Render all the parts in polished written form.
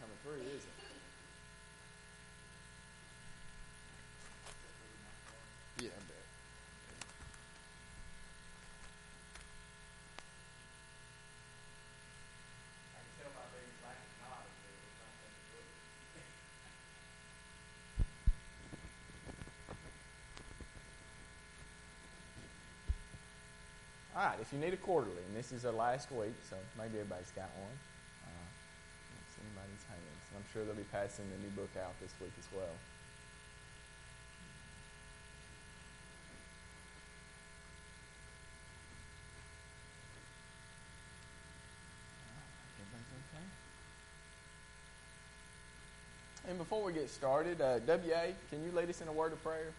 coming through, is it? Yeah, I bet. I can tell by being black and nodding there. We're trying to take a look. All right, if you need a quarterly, and this is our last week, so maybe everybody's got one. It's anybody's hands. And I'm sure they'll be passing the new book out this week as well. Everybody's okay? And before we get started, W.A., can you lead us in a word of prayer?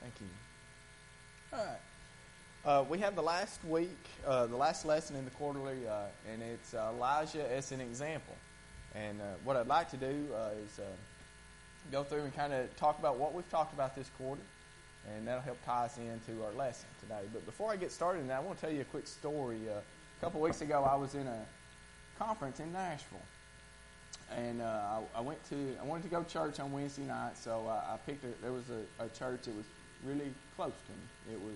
Thank you. All right. We have the last week, the last lesson in the quarterly, and it's Elijah as an example. And what I'd like to do is go through and kind of talk about what we've talked about this quarter, and that'll help tie us into our lesson today. But before I get started, I want to tell you a quick story. A couple weeks ago, I was in a conference in Nashville. And I wanted to go to church on Wednesday night, so I picked there was a church that was really close to me. It was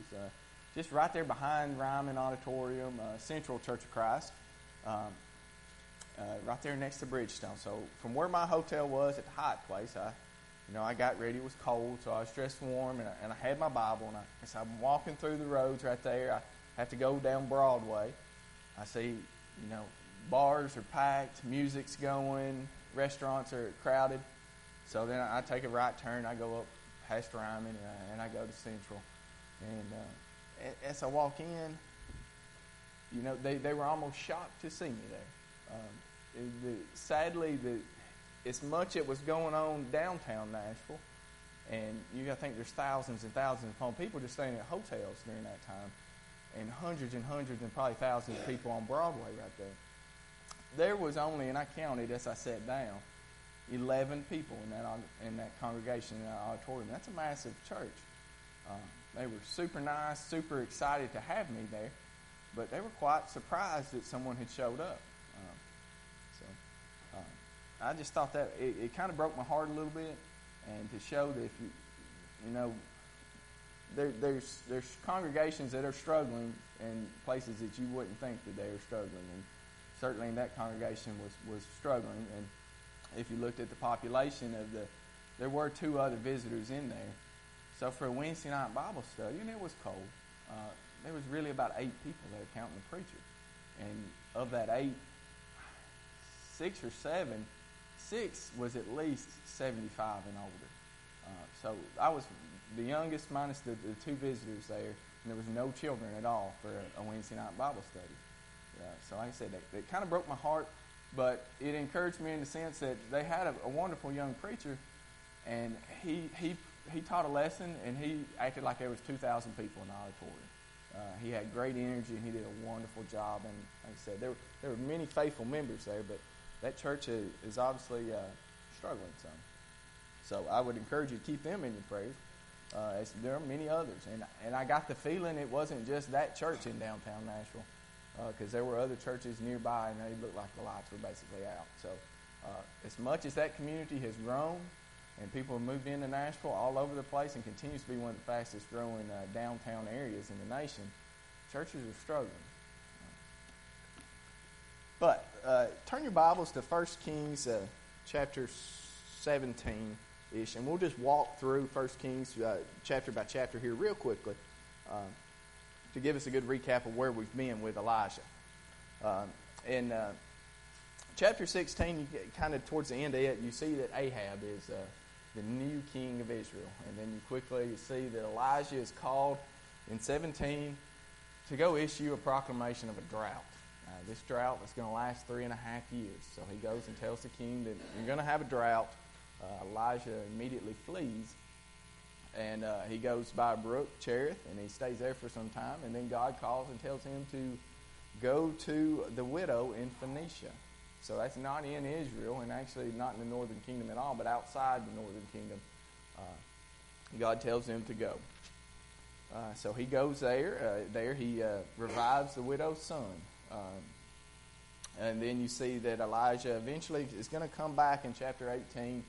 just right there behind Ryman Auditorium, Central Church of Christ, right there next to Bridgestone. So from where my hotel was at the Hyatt place, I got ready. It was cold, so I was dressed warm, and I had my Bible, and as I'm walking through the roads right there, I have to go down Broadway. I see, bars are packed, music's going, restaurants are crowded. So then I take a right turn, I go up past Ryman, and I go to Central. And as I walk in, they were almost shocked to see me there. Sadly, as much it was going on downtown Nashville, and you got to think there's thousands and thousands of people just staying at hotels during that time, and hundreds and probably thousands of people on Broadway right there. There was only, and I counted as I sat down, 11 people in that congregation, in that auditorium. That's a massive church. They were super nice, super excited to have me there, but they were quite surprised that someone had showed up. I just thought that it kind of broke my heart a little bit, and to show that if there's congregations that are struggling in places that you wouldn't think that they are struggling, and certainly that congregation was struggling. And if you looked at the population there were 2 other visitors in there. So for a Wednesday night Bible study, and it was cold, there was really about 8 people there counting the preacher. And of that 8, 6 or 7, 6 was at least 75 and older. So I was the youngest minus the 2 visitors there, and there was no children at all for a Wednesday night Bible study. So like I said, it kind of broke my heart, but it encouraged me in the sense that they had a wonderful young preacher, and he taught a lesson, and he acted like there was 2,000 people in the auditorium. He had great energy, and he did a wonderful job. And like I said, there were many faithful members there, but that church is obviously struggling some. So I would encourage you to keep them in your prayers, as there are many others. And I got the feeling it wasn't just that church in downtown Nashville, because there were other churches nearby, and they looked like the lights were basically out. So as much as that community has grown, and people have moved into Nashville all over the place and continues to be one of the fastest growing downtown areas in the nation, churches are struggling. But turn your Bibles to 1 Kings chapter 17-ish, and we'll just walk through 1 Kings chapter by chapter here real quickly to give us a good recap of where we've been with Elijah. In chapter 16, you get kind of towards the end of it, you see that Ahab is the new king of Israel. And then you quickly see that Elijah is called in 17 to go issue a proclamation of a drought. This drought is going to last 3.5 years. So he goes and tells the king that you're going to have a drought. Elijah immediately flees, and he goes by a brook, Cherith, and he stays there for some time. And then God calls and tells him to go to the widow in Phoenicia. So that's not in Israel, and actually not in the northern kingdom at all, but outside the northern kingdom. God tells him to go. So he goes there. There he revives the widow's son. And then you see that Elijah eventually is going to come back in chapter 18,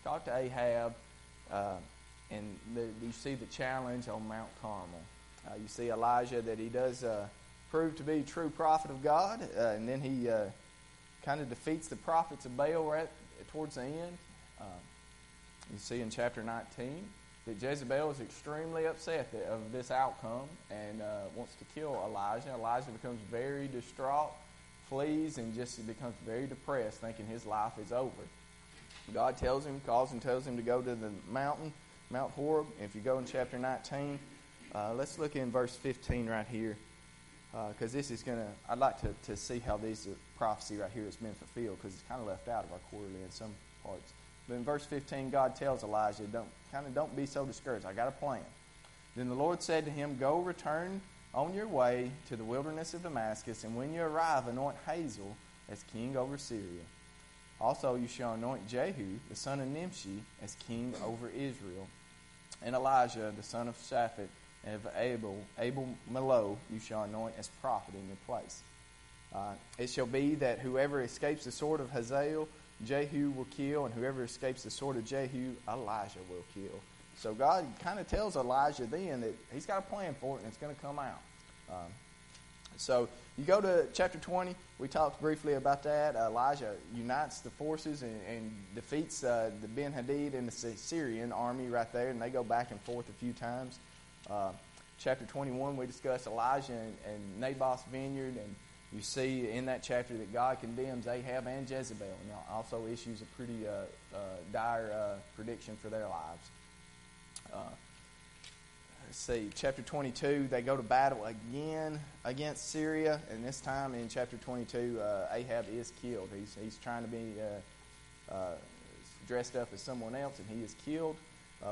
talk to Ahab, and you see the challenge on Mount Carmel. You see Elijah, that he does prove to be a true prophet of God, and then he kind of defeats the prophets of Baal right towards the end. You see in chapter 19 that Jezebel is extremely upset of this outcome and wants to kill Elijah. Elijah becomes very distraught, flees, and just becomes very depressed, thinking his life is over. God calls and tells him to go to the mountain, Mount Horeb. If you go in chapter 19, let's look in verse 15 right here, because this is going to, I'd like to see how this prophecy right here has been fulfilled, because it's kind of left out of our quarterly in some parts. But in verse 15, God tells Elijah, don't be so discouraged. I got a plan. Then the Lord said to him, go return on your way to the wilderness of Damascus, and when you arrive, anoint Hazael as king over Syria. Also you shall anoint Jehu, the son of Nimshi, as king over Israel. And Elijah, the son of Shaphat, and of Abel-Meholah, you shall anoint as prophet in your place. It shall be that whoever escapes the sword of Hazael, Jehu will kill, and whoever escapes the sword of Jehu, Elijah will kill. So God kind of tells Elijah then that he's got a plan for it, and it's going to come out. So you go to chapter 20. We talked briefly about that. Elijah unites the forces and defeats the Ben-Hadad and the Syrian army right there, and they go back and forth a few times. Chapter 21, we discussed Elijah and Naboth's vineyard, and you see in that chapter that God condemns Ahab and Jezebel, and also issues a pretty dire prediction for their lives. Let's see, chapter 22, they go to battle again against Syria, and this time in chapter 22, Ahab is killed. He's trying to be dressed up as someone else, and he is killed.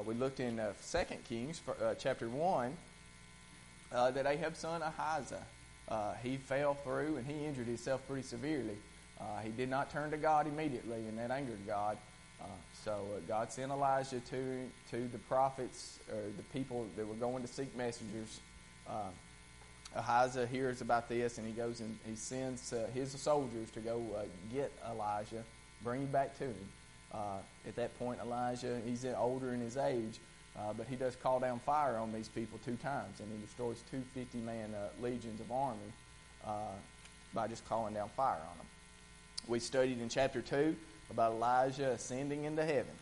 We looked in 2 Kings, chapter 1, that Ahab's son Ahaziah, he fell through and he injured himself pretty severely. He did not turn to God immediately, and that angered God. So God sent Elijah to the prophets, or the people that were going to seek messengers. Ahaziah hears about this, and he goes and he sends his soldiers to go get Elijah, bring him back to him. At that point, Elijah, he's older in his age, but he does call down fire on these people 2 times, and he destroys 2 50-man legions of army by just calling down fire on them. We studied in chapter 2 about Elijah ascending into heaven.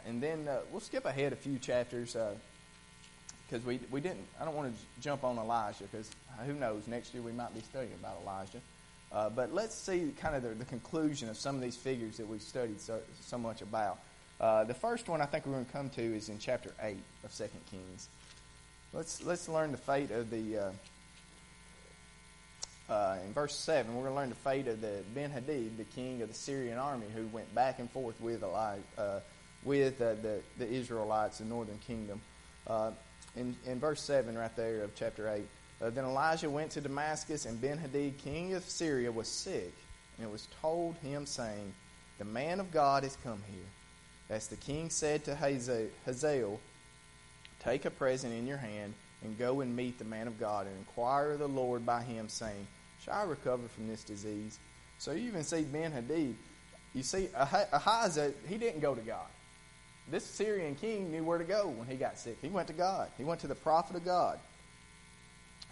And then we'll skip ahead a few chapters because we didn't. I don't want to jump on Elijah because who knows, next year we might be studying about Elijah. But let's see kind of the conclusion of some of these figures that we've studied so much about. The first one I think we're going to come to is in chapter 8 of 2 Kings. Let's learn the fate of the... in verse 7, we're going to learn the fate of the Ben-Hadad, the king of the Syrian army, who went back and forth with the Israelites, the northern kingdom. In verse 7 right there of chapter 8, then Elijah went to Damascus, and Ben-Hadad, king of Syria, was sick. And it was told him, saying, the man of God has come here. As the king said to Hazael, take a present in your hand, and go and meet the man of God, and inquire of the Lord by him, saying, shall I recover from this disease? So you even see Ben-Hadad. You see, Ahaziah, he didn't go to God. This Syrian king knew where to go when he got sick. He went to God. He went to the prophet of God.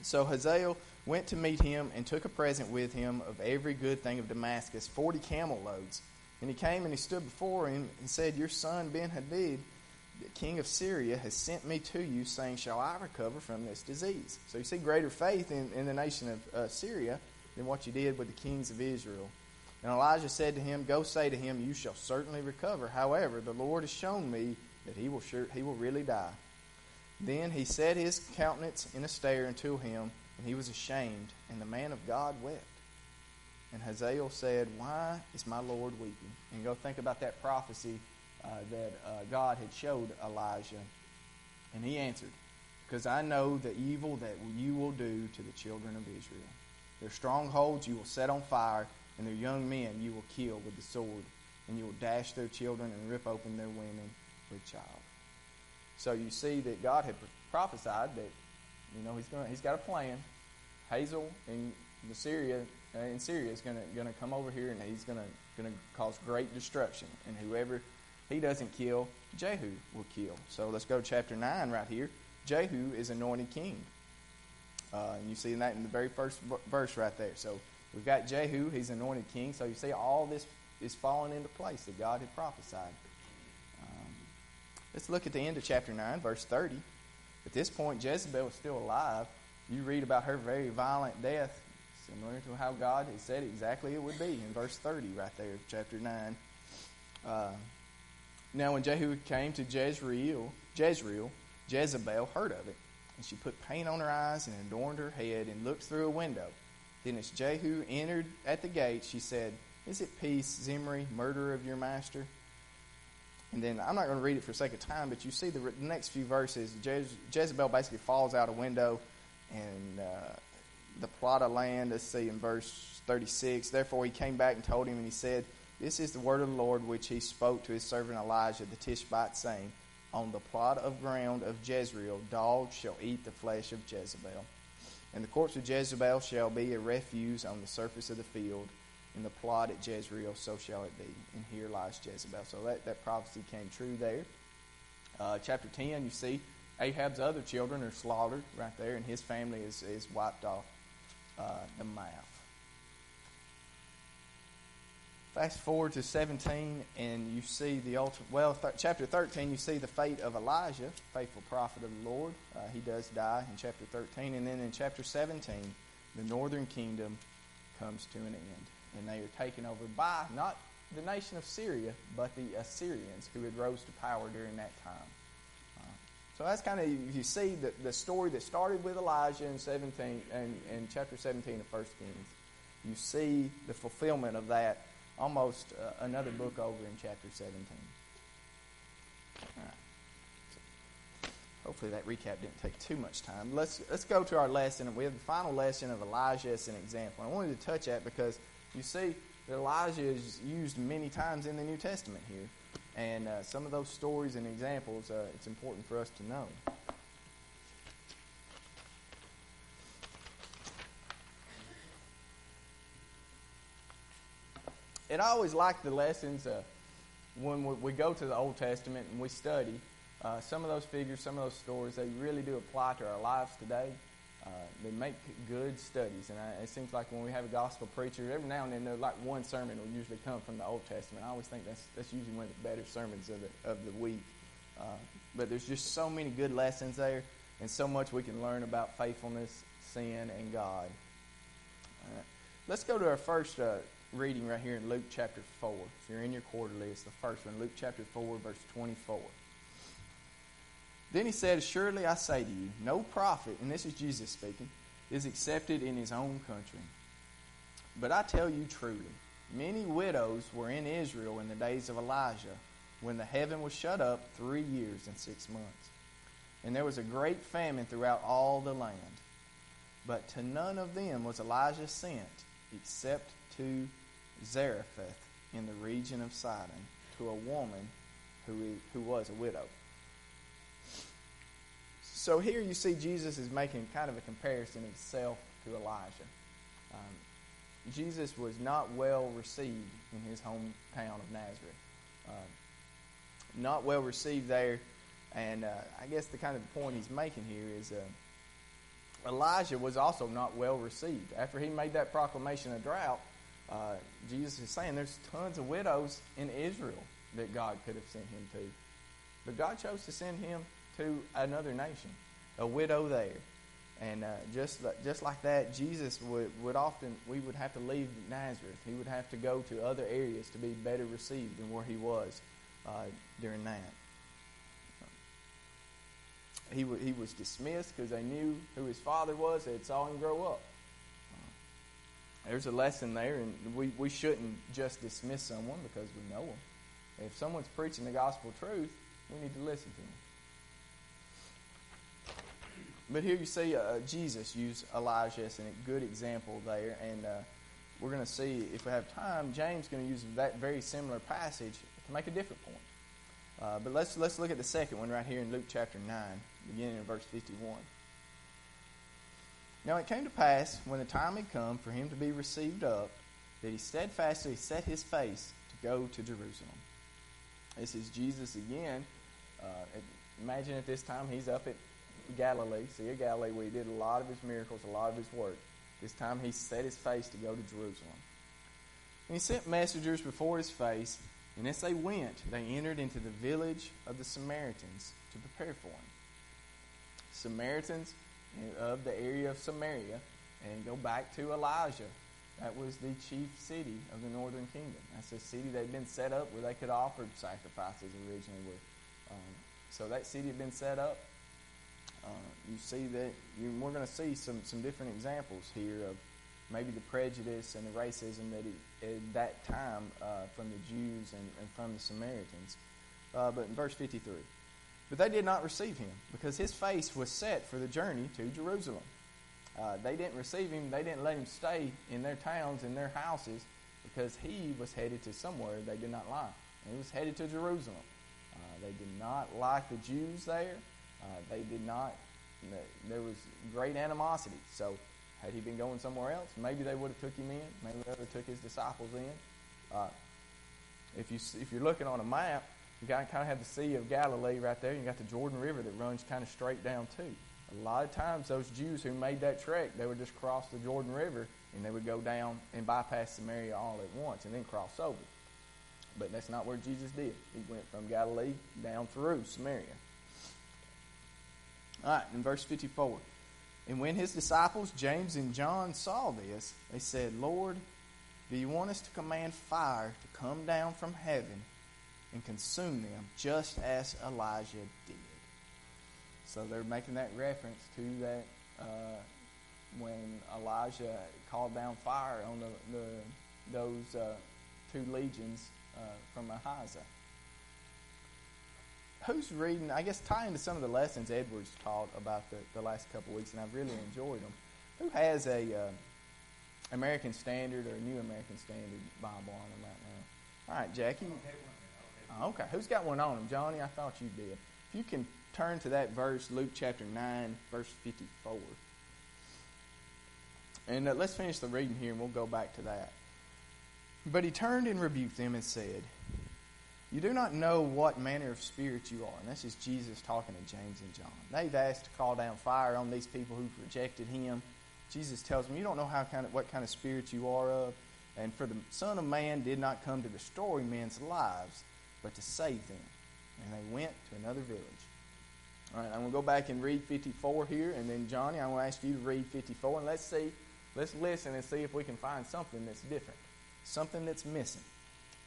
So Hazael went to meet him and took a present with him of every good thing of Damascus, 40 camel loads. And he came and he stood before him and said, your son Ben-Hadad, the king of Syria, has sent me to you, saying, shall I recover from this disease? So you see greater faith in the nation of Syria than what you did with the kings of Israel. And Elijah said to him, go say to him, you shall certainly recover. However, the Lord has shown me that he will really die. Then he set his countenance in a stare unto him, and he was ashamed, and the man of God wept. And Hazael said, why is my Lord weeping? And go think about that prophecy that God had showed Elijah. And he answered, because I know the evil that you will do to the children of Israel. Their strongholds you will set on fire, and their young men you will kill with the sword. And you will dash their children and rip open their women with child. So you see that God had prophesied that, he's got a plan. Hazael in Syria is going to come over here, and he's going to cause great destruction. And whoever he doesn't kill, Jehu will kill. So let's go to chapter 9 right here. Jehu is anointed king. And you see that in the very first verse right there. So we've got Jehu, he's anointed king. So you see all this is falling into place that God had prophesied. Let's look at the end of chapter 9, verse 30. At this point, Jezebel is still alive. You read about her very violent death, similar to how God had said exactly it would be in verse 30 right there, chapter 9. Now when Jehu came to Jezreel, Jezebel heard of it, and she put paint on her eyes and adorned her head and looked through a window. Then as Jehu entered at the gate, she said, is it peace, Zimri, murderer of your master? And then, I'm not going to read it for sake of time, but you see the next few verses, Jezebel basically falls out a window, and the plot of land, let's see, in verse 36, therefore he came back and told him, and he said, this is the word of the Lord which he spoke to his servant Elijah the Tishbite, saying, on the plot of ground of Jezreel, dogs shall eat the flesh of Jezebel. And the corpse of Jezebel shall be a refuse on the surface of the field. In the plot at Jezreel, so shall it be. And here lies Jezebel. So that prophecy came true there. Chapter 10, you see Ahab's other children are slaughtered right there, and his family is wiped off the map. Fast forward to 17, and you see the ultimate. Chapter 13, you see the fate of Elijah, faithful prophet of the Lord. He does die in chapter 13, and then in chapter 17, the northern kingdom comes to an end. And they are taken over by not the nation of Syria, but the Assyrians who had rose to power during that time. So that's kind of, you see the story that started with Elijah in 17 and chapter 17 of 1 Kings. You see the fulfillment of that, almost another book over in chapter 17. All right. So hopefully that recap didn't take too much time. Let's go to our lesson. We have the final lesson of Elijah as an example. I wanted to touch that because you see that Elijah is used many times in the New Testament here. And some of those stories and examples, it's important for us to know. And I always like the lessons when we go to the Old Testament and we study. Some of those figures, some of those stories, they really do apply to our lives today. They make good studies, and it seems like when we have a gospel preacher, every now and then, like one sermon will usually come from the Old Testament. I always think that's usually one of the better sermons of the week. But there's just so many good lessons there, and so much we can learn about faithfulness, sin, and God. Let's go to our first reading right here in Luke chapter 4. If you're in your quarterly, it's the first one, Luke chapter 4, verse 24. Then he said, surely I say to you, no prophet, and this is Jesus speaking, is accepted in his own country. But I tell you truly, many widows were in Israel in the days of Elijah, when the heaven was shut up 3 years and 6 months. And there was a great famine throughout all the land. But to none of them was Elijah sent, except to Zarephath in the region of Sidon, to a woman who was a widow. So here you see Jesus is making kind of a comparison of himself to Elijah. Jesus was not well received in his hometown of Nazareth. Not well received there. And I guess the kind of point he's making here is Elijah was also not well received. After he made that proclamation of drought, Jesus is saying there's tons of widows in Israel that God could have sent him to. But God chose to send him to another nation, a widow there. And just like that, Jesus would often, we would have to leave Nazareth. He would have to go to other areas to be better received than where he was during that. He was dismissed because they knew who his father was. They had saw him grow up. There's a lesson there, and we shouldn't just dismiss someone because we know them. If someone's preaching the gospel truth, we need to listen to them. But here you see Jesus use Elijah as a good example there, and we're going to see, if we have time, James is going to use that very similar passage to make a different point. But let's look at the second one right here in Luke chapter 9, beginning in verse 51. Now it came to pass, when the time had come for him to be received up, that he steadfastly set his face to go to Jerusalem. This is Jesus again. Imagine at this time he's up at Galilee, Sea of Galilee, where he did a lot of his miracles, a lot of his work. This time he set his face to go to Jerusalem. And he sent messengers before his face, and as they went, they entered into the village of the Samaritans to prepare for him. Samaritans of the area of Samaria, and go back to Elijah. That was the chief city of the northern kingdom. That's a city that had been set up where they could offer sacrifices originally with. So that city had been set up. You see that we're going to see some different examples here of maybe the prejudice and the racism that at that time from the Jews and from the Samaritans. But in verse 53, but they did not receive him, because his face was set for the journey to Jerusalem. They didn't receive him. They didn't let him stay in their towns, in their houses, because he was headed to somewhere they did not like. He was headed to Jerusalem. They did not like the Jews there. They did not. There was great animosity. So had he been going somewhere else, maybe they would have took him in. Maybe they would have took his disciples in. If you're looking on a map, you got to kind of have the Sea of Galilee right there. You got the Jordan River that runs kind of straight down too. A lot of times those Jews who made that trek, they would just cross the Jordan River and they would go down and bypass Samaria all at once and then cross over. But that's not where Jesus did. He went from Galilee down through Samaria. All right, in verse 54. And when his disciples, James and John, saw this, they said, Lord, do you want us to command fire to come down from heaven and consume them, just as Elijah did? So they're making that reference to that when Elijah called down fire on those two legions from Ahijah. Who's reading, I guess tying to some of the lessons Edward's taught about the last couple of weeks, and I've really enjoyed them. Who has a American Standard or a New American Standard Bible on them right now? All right, Jackie. Okay, who's got one on them? Johnny, I thought you did. If you can turn to that verse, Luke chapter 9, verse 54. And let's finish the reading here, and we'll go back to that. But he turned and rebuked them and said, you do not know what manner of spirit you are. And this is Jesus talking to James and John. They've asked to call down fire on these people who've rejected him. Jesus tells them, you don't know what kind of spirit you are of. And for the Son of Man did not come to destroy men's lives, but to save them. And they went to another village. All right, I'm going to go back and read 54 here. And then, Johnny, I'm going to ask you to read 54. And let's listen and see if we can find something that's different, something that's missing.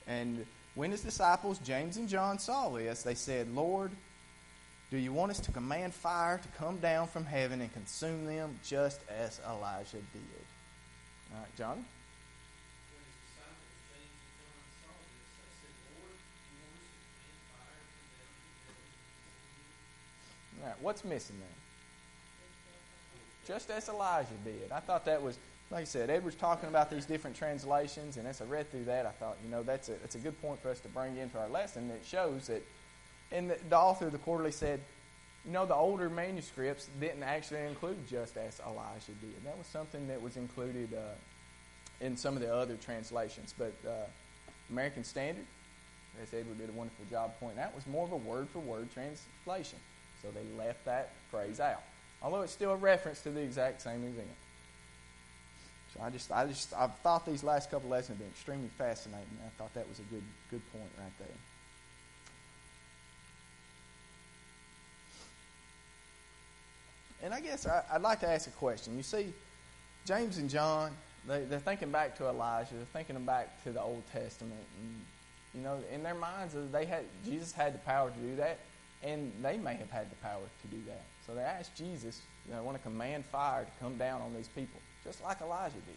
And when his disciples, James and John, saw this, they said, Lord, do you want us to command fire to come down from heaven and consume them, just as Elijah did? All right, John? All right, what's missing there? Just as Elijah did. I thought that was, like I said, Edward's talking about these different translations, and as I read through that, I thought, that's a good point for us to bring into our lesson. It shows that, and the author of the Quarterly said, the older manuscripts didn't actually include just as Elijah did. That was something that was included in some of the other translations. But American Standard, as Edward did a wonderful job pointing out, was more of a word-for-word translation. So they left that phrase out, although it's still a reference to the exact same event. So I thought these last couple lessons have been extremely fascinating. I thought that was a good point right there. And I guess I'd like to ask a question. You see, James and John, they're thinking back to Elijah. They're thinking back to the Old Testament. And, in their minds, Jesus had the power to do that, and they may have had the power to do that. So they asked Jesus, they want to command fire to come down on these people, just like Elijah did.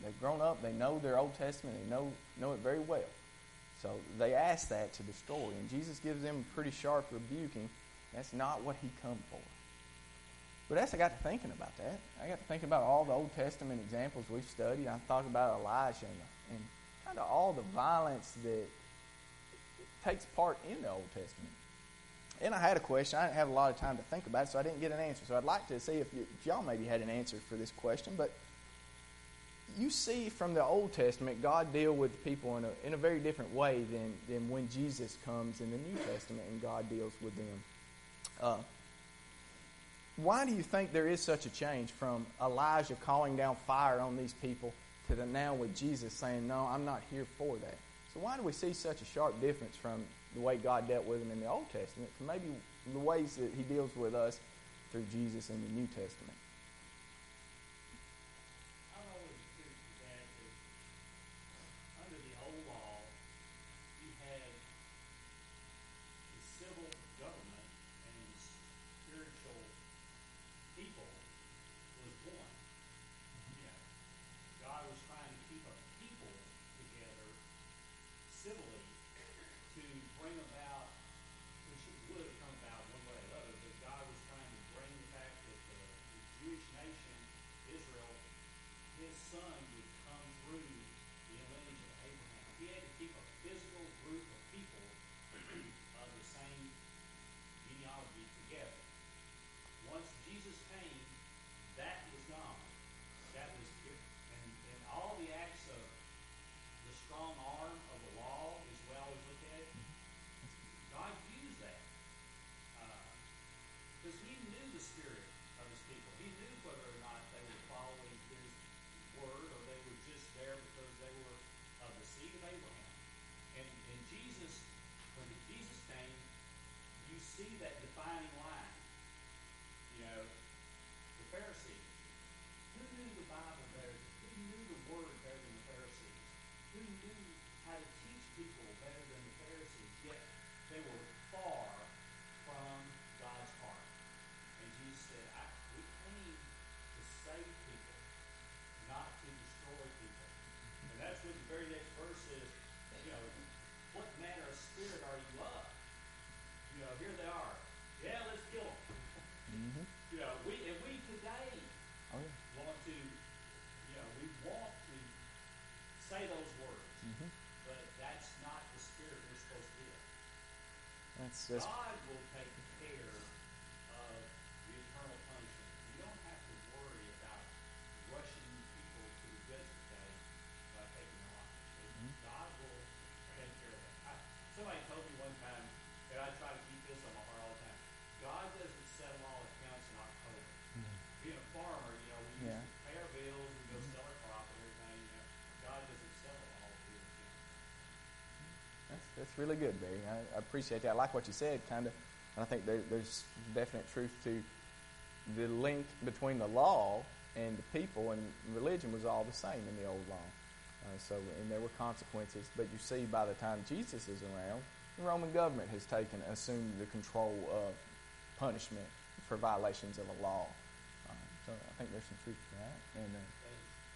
They've grown up. They know their Old Testament. They know it very well. So they ask that to destroy. And Jesus gives them a pretty sharp rebuking. That's not what he come for. But as I got to thinking about that, I got to thinking about all the Old Testament examples we've studied. I thought about Elijah and kind of all the violence that takes part in the Old Testament. And I had a question. I didn't have a lot of time to think about it, so I didn't get an answer. So I'd like to see if y'all maybe had an answer for this question. But you see from the Old Testament, God deal with people in a very different way than when Jesus comes in the New Testament and God deals with them. Why do you think there is such a change from Elijah calling down fire on these people to the now with Jesus saying, no, I'm not here for that? So why do we see such a sharp difference from the way God dealt with them in the Old Testament to maybe the ways that he deals with us through Jesus in the New Testament? I've always accused that under the old law, you had the civil government and spiritual people was one. You know, God was trying to keep a people together civilly to bring about, which would have come about one way or another, but God was trying to bring the fact that the Jewish nation, Israel, his son would come through the lineage of Abraham. He had to keep a physical group of people of the same genealogy together. Once Jesus came, that was gone. That was and all the acts of the strong arm of the law, as well as look at it, God used that because he knew the spirit of his people. He knew whether or not they were following his word or they were just there because they were of the seed of Abraham. And Jesus, when Jesus came, you see that defining line. You know, the Pharisees. Who knew the Bible better? Who knew the Word better than the Pharisees? Who knew how to teach people better than the Pharisees? Yet they were far from God's heart. And Jesus said, we came to save people, not to destroy people. And that's what the very next verse is. You know, what manner of spirit are you of? You know, here they are. Yeah, let's kill them. Mm-hmm. You know, we today Oh, yeah. want to, you know, we want to say those words, Mm-hmm. but that's not the spirit we're supposed to be in. That's God will take care of the eternal punishment. You don't have to worry about rushing people to the judgment day by taking their life. God will take care of that. Somebody told me one time, and I try to keep this on my heart all the time, God doesn't settle all accounts in October. Being a farmer, you know, we used to pay our bills and go sell our crop and everything. You know, God doesn't settle all of his accounts. That's really good, Barry. I appreciate that. I like what you said, kind of. And I think there's definite truth to the link between the law and the people, and religion was all the same in the old law. And there were consequences. But you see, by the time Jesus is around, the Roman government has assumed the control of punishment for violations of a law. So I think there's some truth to that. And on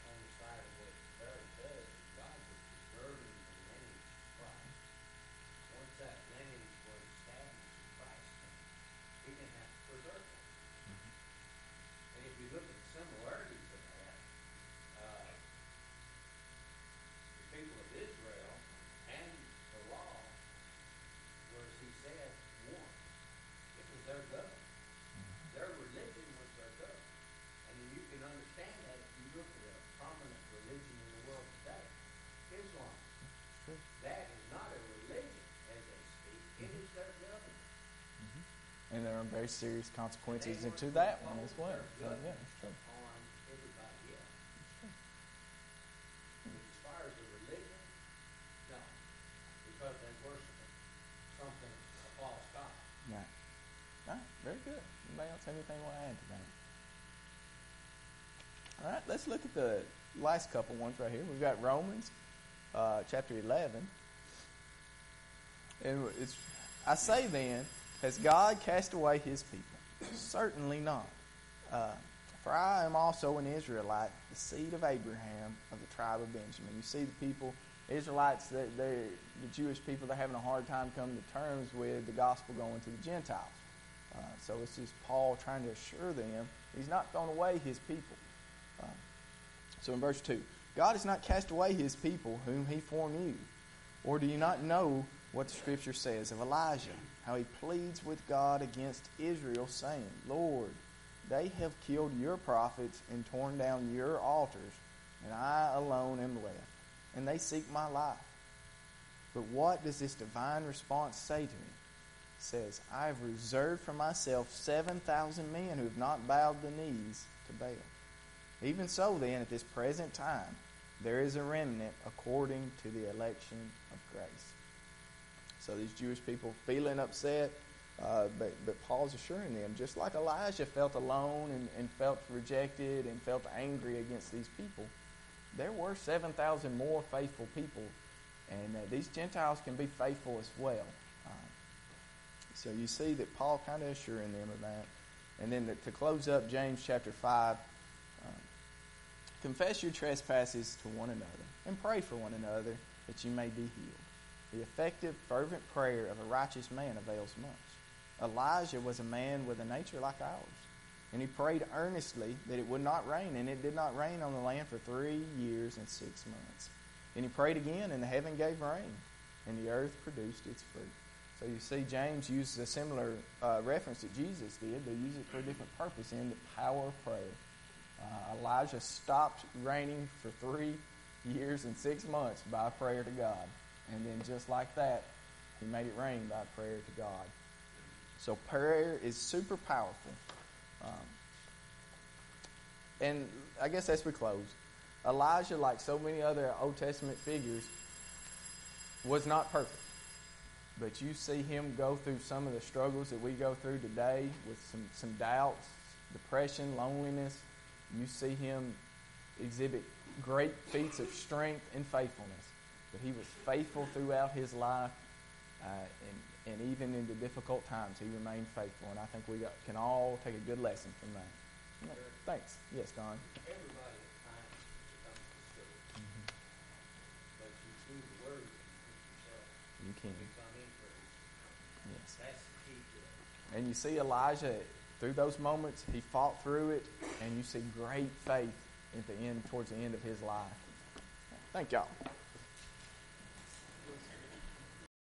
the side of what Barry says, God was preserving the lineage of Christ. Once that lineage was established in Christ, he didn't have to preserve it. And if you look at the similarities of that, the people of Israel and the law was, he said, one. It was their government. Their religion was their government. And you can understand that if you look at a prominent religion in the world today, Islam. That is not a religion as they speak. It is their government. and there are very serious consequences into that one as well. So, yeah, that's true. On everybody else. But as far as the religion, no. Because they worship something, a false god. Right. All right, very good. Anybody else have anything you want to add to that? All right, let's look at the last couple ones right here. We've got Romans chapter 11. And I say then, has God cast away his people? Certainly not. For I am also an Israelite, the seed of Abraham, of the tribe of Benjamin. You see the people, Israelites, the Jewish people, they're having a hard time coming to terms with the gospel going to the Gentiles. So it's just Paul trying to assure them he's not thrown away his people. So in verse 2, God has not cast away his people whom he foreknew. Or do you not know what the Scripture says of Elijah, how he pleads with God against Israel, saying, Lord, they have killed your prophets and torn down your altars, and I alone am left, and they seek my life. But what does this divine response say to me? It says, I have reserved for myself 7,000 men who have not bowed the knees to Baal. Even so then, at this present time, there is a remnant according to the election of grace. So these Jewish people feeling upset, but Paul's assuring them, just like Elijah felt alone and felt rejected and felt angry against these people, there were 7,000 more faithful people, and these Gentiles can be faithful as well. So you see that Paul kind of assuring them of that. And then to close up James chapter 5, confess your trespasses to one another and pray for one another that you may be healed. The effective, fervent prayer of a righteous man avails much. Elijah was a man with a nature like ours, and he prayed earnestly that it would not rain, and it did not rain on the land for 3 years and 6 months. And he prayed again, and the heaven gave rain, and the earth produced its fruit. So you see, James uses a similar reference that Jesus did, but use it for a different purpose in the power of prayer. Elijah stopped raining for 3 years and 6 months by prayer to God. And then just like that, he made it rain by prayer to God. So prayer is super powerful. And I guess as we close, Elijah, like so many other Old Testament figures, was not perfect. But you see him go through some of the struggles that we go through today with some doubts, depression, loneliness. You see him exhibit great feats of strength and faithfulness. But he was faithful throughout his life, and even in the difficult times, he remained faithful. And I think we can all take a good lesson from that. Yeah, thanks. Yes, Don. Everybody at times becomes discouraged. Mm-hmm. But you do the word and yourself. You can. Become encouraged. Yes. That's the key to it. And you see Elijah, through those moments, he fought through it, and you see great faith at the end, towards the end of his life. Thank y'all.